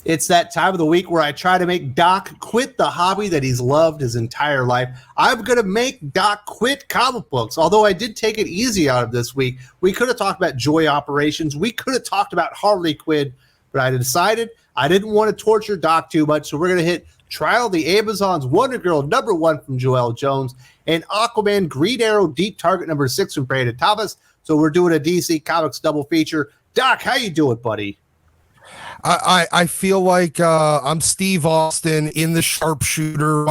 It's that time of the week where I try to make Doc quit the hobby that he's loved his entire life. I'm going to make Doc quit comic books, although I did take it easy on him this week. We could have talked about Joy Operations. We could have talked about Harley Quinn, but I decided I didn't want to torture Doc too much, so we're going to hit Trial of the Amazons, Wonder Girl #1 from Joelle Jones, and Aquaman Green Arrow Deep Target #6 from Brandon Thomas. So we're doing a DC Comics double feature. Doc, how you doing, buddy? I feel like I'm Steve Austin in the sharpshooter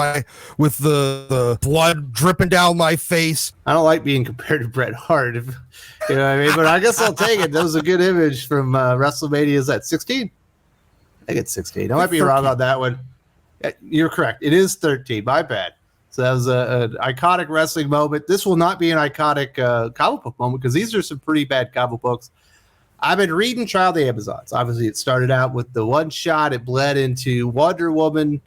with the blood dripping down my face. I don't like being compared to Bret Hart, you know what I mean? But I guess I'll take it. That was a good image from WrestleMania. Is that 16? I think it's 16. I might be wrong on that one. You're correct. It is 13. My bad. So that was an iconic wrestling moment. This will not be an iconic comic book moment because these are some pretty bad comic books. I've been reading Trial of the Amazons. Obviously, it started out with the one shot. It bled into Wonder Woman.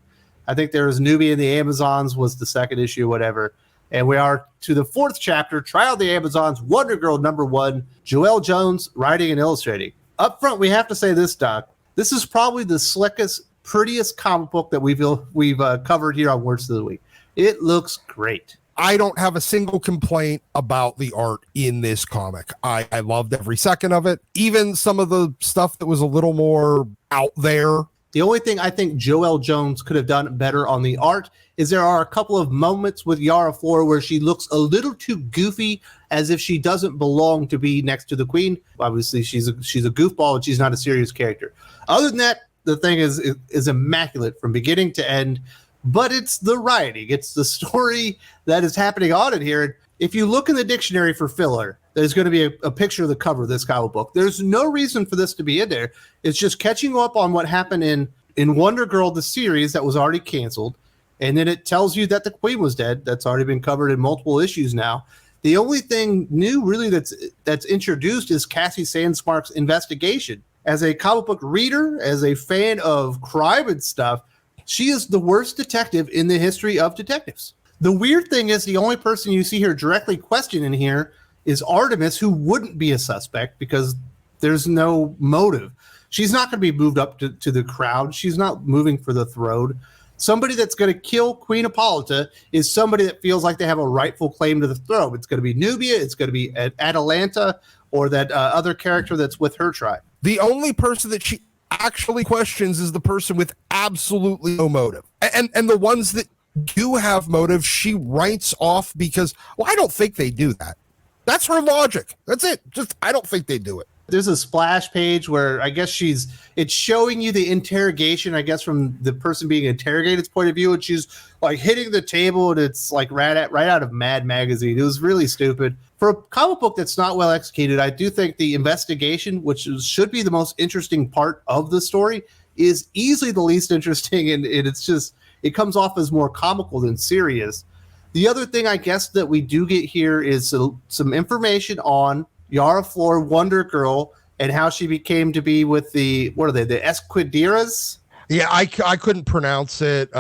I think there was Nubia and the Amazons was the second issue, whatever. And we are to the 4th chapter, Trial of the Amazons, Wonder Girl #1, Joelle Jones writing and illustrating. Up front, we have to say this, Doc. This is probably the slickest, prettiest comic book that we've covered here on Words of the Week. It looks great. I don't have a single complaint about the art in this comic. I loved every second of it. Even some of the stuff that was a little more out there. The only thing I think Joelle Jones could have done better on the art is there are a couple of moments with Yara Flor where she looks a little too goofy, as if she doesn't belong to be next to the Queen. Obviously, she's a goofball and she's not a serious character. Other than that, the thing is immaculate from beginning to end. But it's the writing. It's the story that is happening on it here. If you look in the dictionary for filler, there's going to be a picture of the cover of this comic book. There's no reason for this to be in there. It's just catching up on what happened in Wonder Girl, the series that was already canceled. And then it tells you that the Queen was dead. That's already been covered in multiple issues now. The only thing new really that's introduced is Cassie Sandsmark's investigation. As a comic book reader, as a fan of crime and stuff, she is the worst detective in the history of detectives. The weird thing is the only person you see her directly questioned in here is Artemis, who wouldn't be a suspect because there's no motive. She's not going to be moved up to the crowd. She's not moving for the throne. Somebody that's going to kill Queen Hippolyta is somebody that feels like they have a rightful claim to the throne. It's going to be Nubia. It's going to be Atalanta or that other character that's with her tribe. The only person that she actually questions is the person with absolutely no motive. And the ones that do have motive, she writes off because, well, I don't think they do that. That's her logic. That's it. Just, I don't think they do it. There's a splash page where I guess it's showing you the interrogation, I guess, from the person being interrogated's point of view, and she's like hitting the table, and it's like right out of Mad Magazine. It was really stupid. For a comic book that's not well executed, I do think the investigation, which should be the most interesting part of the story, is easily the least interesting, and it's just, it comes off as more comical than serious. The other thing I guess that we do get here is some information on Yara Flor, Wonder Girl, and how she became to be with the Esquidiras? Yeah, I couldn't pronounce it.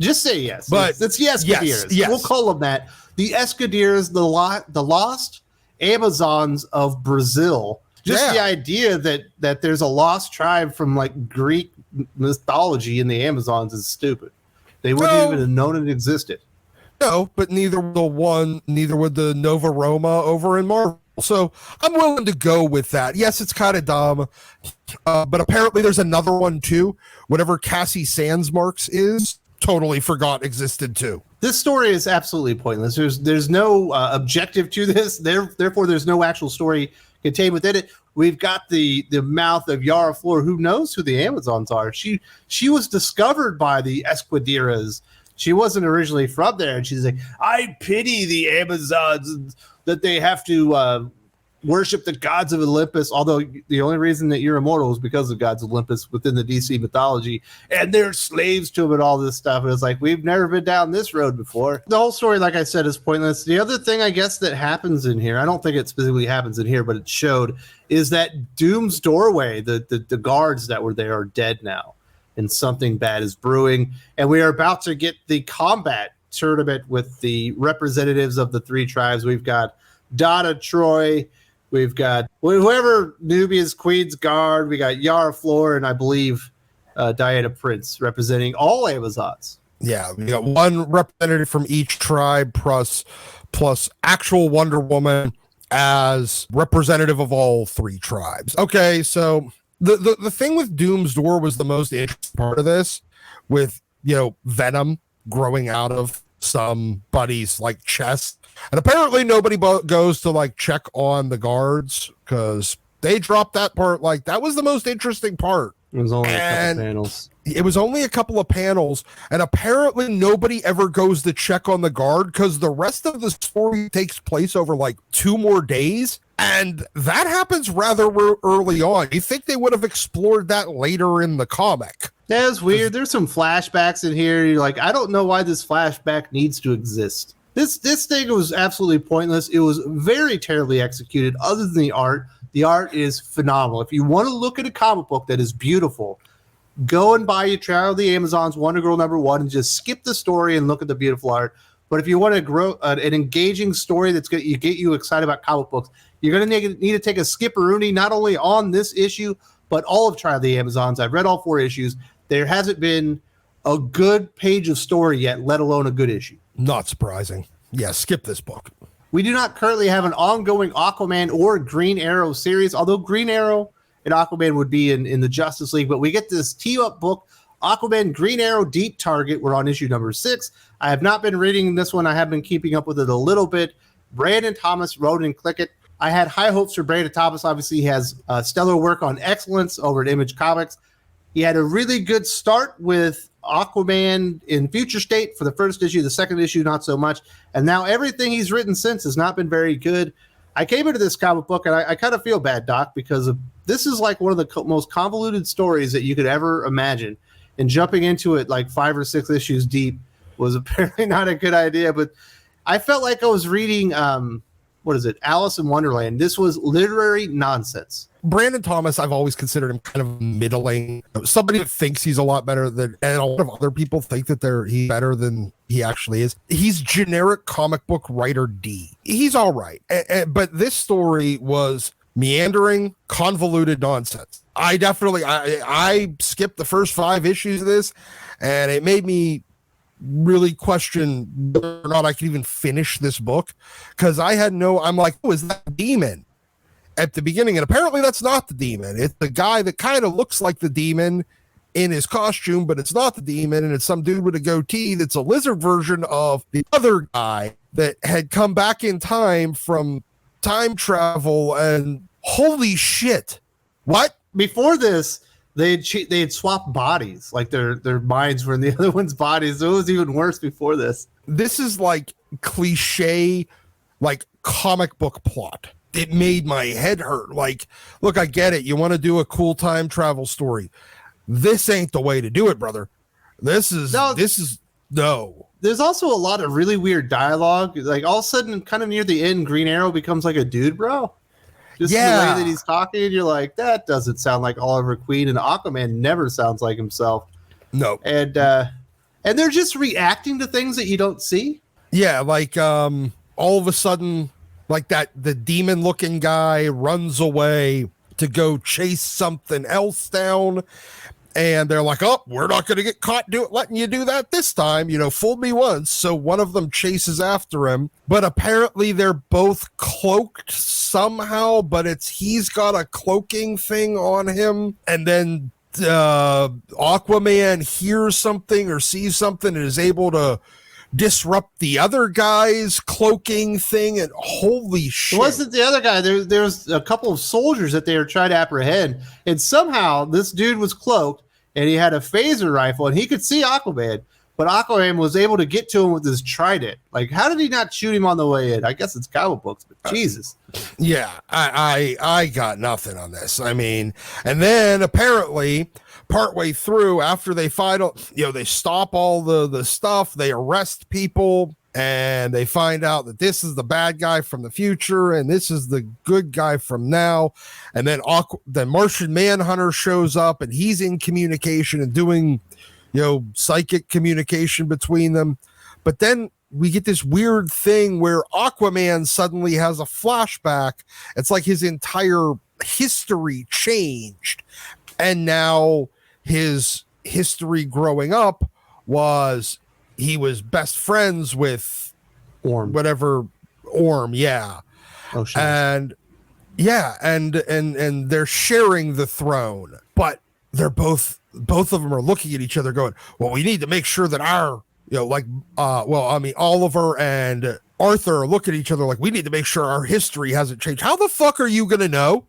Just say yes. But it's the Esquidiras. Yes. We'll call them that. The Esquidiras, the lost Amazons of Brazil. Just the idea that there's a lost tribe from like Greek mythology in the Amazons is stupid. They wouldn't even have known it existed. No, but neither would the Nova Roma over in Marvel. So I'm willing to go with that. Yes, it's kind of dumb, but apparently there's another one too. Whatever Cassie Sandsmark's is, totally forgot existed too. This story is absolutely pointless. There's no objective to this. Therefore, there's no actual story contained within it. We've got the mouth of Yara Flor, who knows who the Amazons are. She was discovered by the Esquidiras. She wasn't originally from there, and she's like, I pity the Amazons that they have to worship the gods of Olympus, although the only reason that you're immortal is because of gods of Olympus within the DC mythology, and they're slaves to them and all this stuff. And it's like, we've never been down this road before. The whole story, like I said, is pointless. The other thing, I guess, that happens in here, I don't think it specifically happens in here, but it showed, is that Doom's doorway, the guards that were there are dead now, and something bad is brewing. And we are about to get the combat tournament with the representatives of the three tribes. We've got Donna Troy, We've got whoever Nubia's Queen's Guard. We got Yara Flor and I believe Diana Prince representing all Amazons. Yeah, we got one representative from each tribe plus actual Wonder Woman as representative of all three tribes. Okay, so the thing with Doom's Door was the most interesting part of this, with Venom growing out of somebody's like chest, and apparently nobody goes to like check on the guards because they dropped that part. Like that was the most interesting part. It was only a couple panels. It was only a couple of panels, and apparently nobody ever goes to check on the guard because the rest of the story takes place over like 2 more days, and that happens rather early on. You think they would have explored that later in the comic? That's weird. There's some flashbacks in here. You're like, I don't know why this flashback needs to exist. This thing was absolutely pointless. It was very terribly executed. Other than the art is phenomenal. If you want to look at a comic book that is beautiful, go and buy your Trial of the Amazons Wonder Girl #1 and just skip the story and look at the beautiful art. But if you want to grow an engaging story that's going to get you excited about comic books, you're going to need to take a skipperoonie not only on this issue, but all of Trial of the Amazons. I've read all 4 issues. There hasn't been a good page of story yet, let alone a good issue. Not surprising. Yeah, skip this book. We do not currently have an ongoing Aquaman or Green Arrow series, although Green Arrow and Aquaman would be in the Justice League. But we get this team-up book, Aquaman, Green Arrow, Deep Target. We're on issue number 6. I have not been reading this one. I have been keeping up with it a little bit. Brandon Thomas wrote and click it. I had high hopes for Brandon Thomas. Obviously, he has stellar work on Excellence over at Image Comics. He had a really good start with Aquaman in Future State for the first issue. The second issue, not so much. And now everything he's written since has not been very good. I came into this comic book, and I kind of feel bad, Doc, because this is like one of the most convoluted stories that you could ever imagine. And jumping into it like 5 or 6 issues deep was apparently not a good idea. But I felt like I was reading, Alice in Wonderland. This was literary nonsense. Brandon Thomas, I've always considered him kind of middling. Somebody that thinks he's a lot better than, and a lot of other people think that he's better than he actually is. He's generic comic book writer D. He's all right. But this story was meandering, convoluted nonsense. I skipped the first 5 issues of this, and it made me really question whether or not I could even finish this book, because I'm like, oh, is that a demon at the beginning? And apparently that's not the demon. It's the guy that kind of looks like the demon in his costume, but it's not the demon, and it's some dude with a goatee that's a lizard version of the other guy that had come back in time from time travel. And holy shit, what? Before this, they had swapped bodies, like their minds were in the other one's bodies. So it was even worse before this. This is like cliche, like comic book plot. It made my head hurt. Like, look, I get it. You want to do a cool time travel story. This ain't the way to do it, brother. This is no. There's also a lot of really weird dialogue. Like all of a sudden, kind of near the end, Green Arrow becomes like a dude, bro. Just the way that he's talking, you're like, that doesn't sound like Oliver Queen, and Aquaman never sounds like himself. No. And they're just reacting to things that you don't see. Yeah, like all of a sudden, like the demon looking guy runs away to go chase something else down, and they're like, oh, we're not going to get caught letting you do that this time. Fooled me once. So one of them chases after him, but apparently they're both cloaked somehow, but he's got a cloaking thing on him. And then Aquaman hears something or sees something and is able to disrupt the other guy's cloaking thing. And holy shit. It wasn't the other guy. There's a couple of soldiers that they were trying to apprehend, and somehow this dude was cloaked and he had a phaser rifle and he could see Aquaman, but Aquaman was able to get to him with his trident. Like, how did he not shoot him on the way in? I guess it's comic books, but Jesus. Yeah, I got nothing on this. I mean, and then apparently partway through, after they fight, they stop all the stuff, they arrest people, and they find out that this is the bad guy from the future and this is the good guy from now. And then the Martian Manhunter shows up, and he's in communication and doing psychic communication between them. But then we get this weird thing where Aquaman suddenly has a flashback. It's like his entire history changed, and now his history growing up was he was best friends with Orm. Yeah. Oh shit. And they're sharing the throne, but they're both of them are looking at each other going, well, we need to make sure that our, Oliver and Arthur look at each other like, we need to make sure our history hasn't changed. How the fuck are you going to know?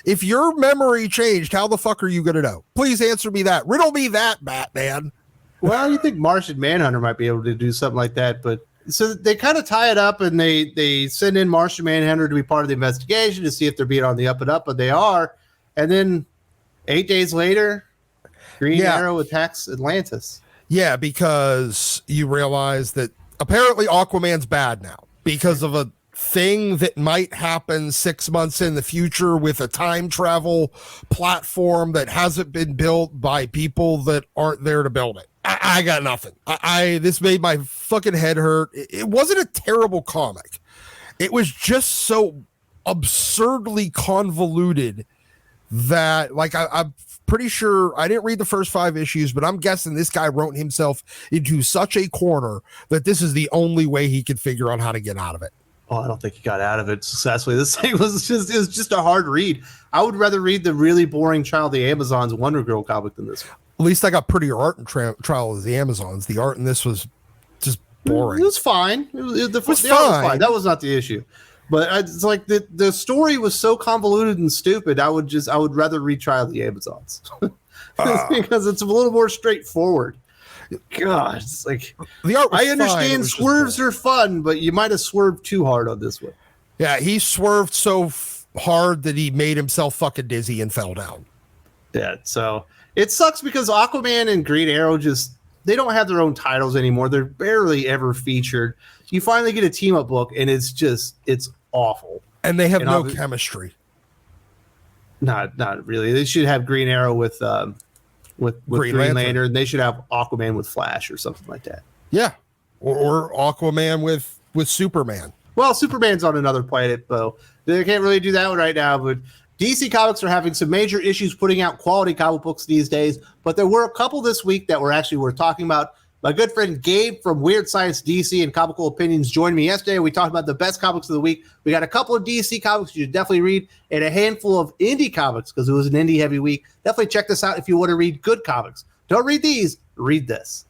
If your memory changed, how the fuck are you going to know? Please answer me that. Riddle me that, Batman. Well, you think Martian Manhunter might be able to do something like that, but so they kind of tie it up and they send in Martian Manhunter to be part of the investigation to see if they're being on the up and up, but they are. And then 8 days later, Green Arrow attacks Atlantis. Yeah, because you realize that apparently Aquaman's bad now because of a thing that might happen 6 months in the future with a time travel platform that hasn't been built by people that aren't there to build it. I got nothing. This made my fucking head hurt. It wasn't a terrible comic. It was just so absurdly convoluted that, like, I'm pretty sure I didn't read the first 5 issues, but I'm guessing this guy wrote himself into such a corner that this is the only way he could figure out how to get out of it. Oh, I don't think he got out of it successfully. This thing was just a hard read. I would rather read the really boring Child of the Amazons Wonder Girl comic than this one. At least I got prettier art in Trial of the Amazons. The art in this was just boring. It was fine. It was fine. That was not the issue. But it's like the story was so convoluted and stupid. I would rather read Trial of the Amazons because it's a little more straightforward. God, it's like the art was I understand swerves are fun, but you might have swerved too hard on this one. Yeah, he swerved so hard that he made himself fucking dizzy and fell down. Yeah, so it sucks because Aquaman and Green Arrow they don't have their own titles anymore. They're barely ever featured. You finally get a team up book, and it's awful. And they have no chemistry. Not really. They should have Green Arrow with Green Lantern. They should have Aquaman with Flash or something like that. Yeah, or Aquaman with Superman. Well, Superman's on another planet, though. They can't really do that one right now, but DC Comics are having some major issues putting out quality comic books these days, but there were a couple this week that we're talking about. My good friend Gabe from Weird Science DC and Comical Opinions joined me yesterday. We talked about the best comics of the week. We got a couple of DC comics you should definitely read and a handful of indie comics because it was an indie heavy week. Definitely check this out if you want to read good comics. Don't read these, read this.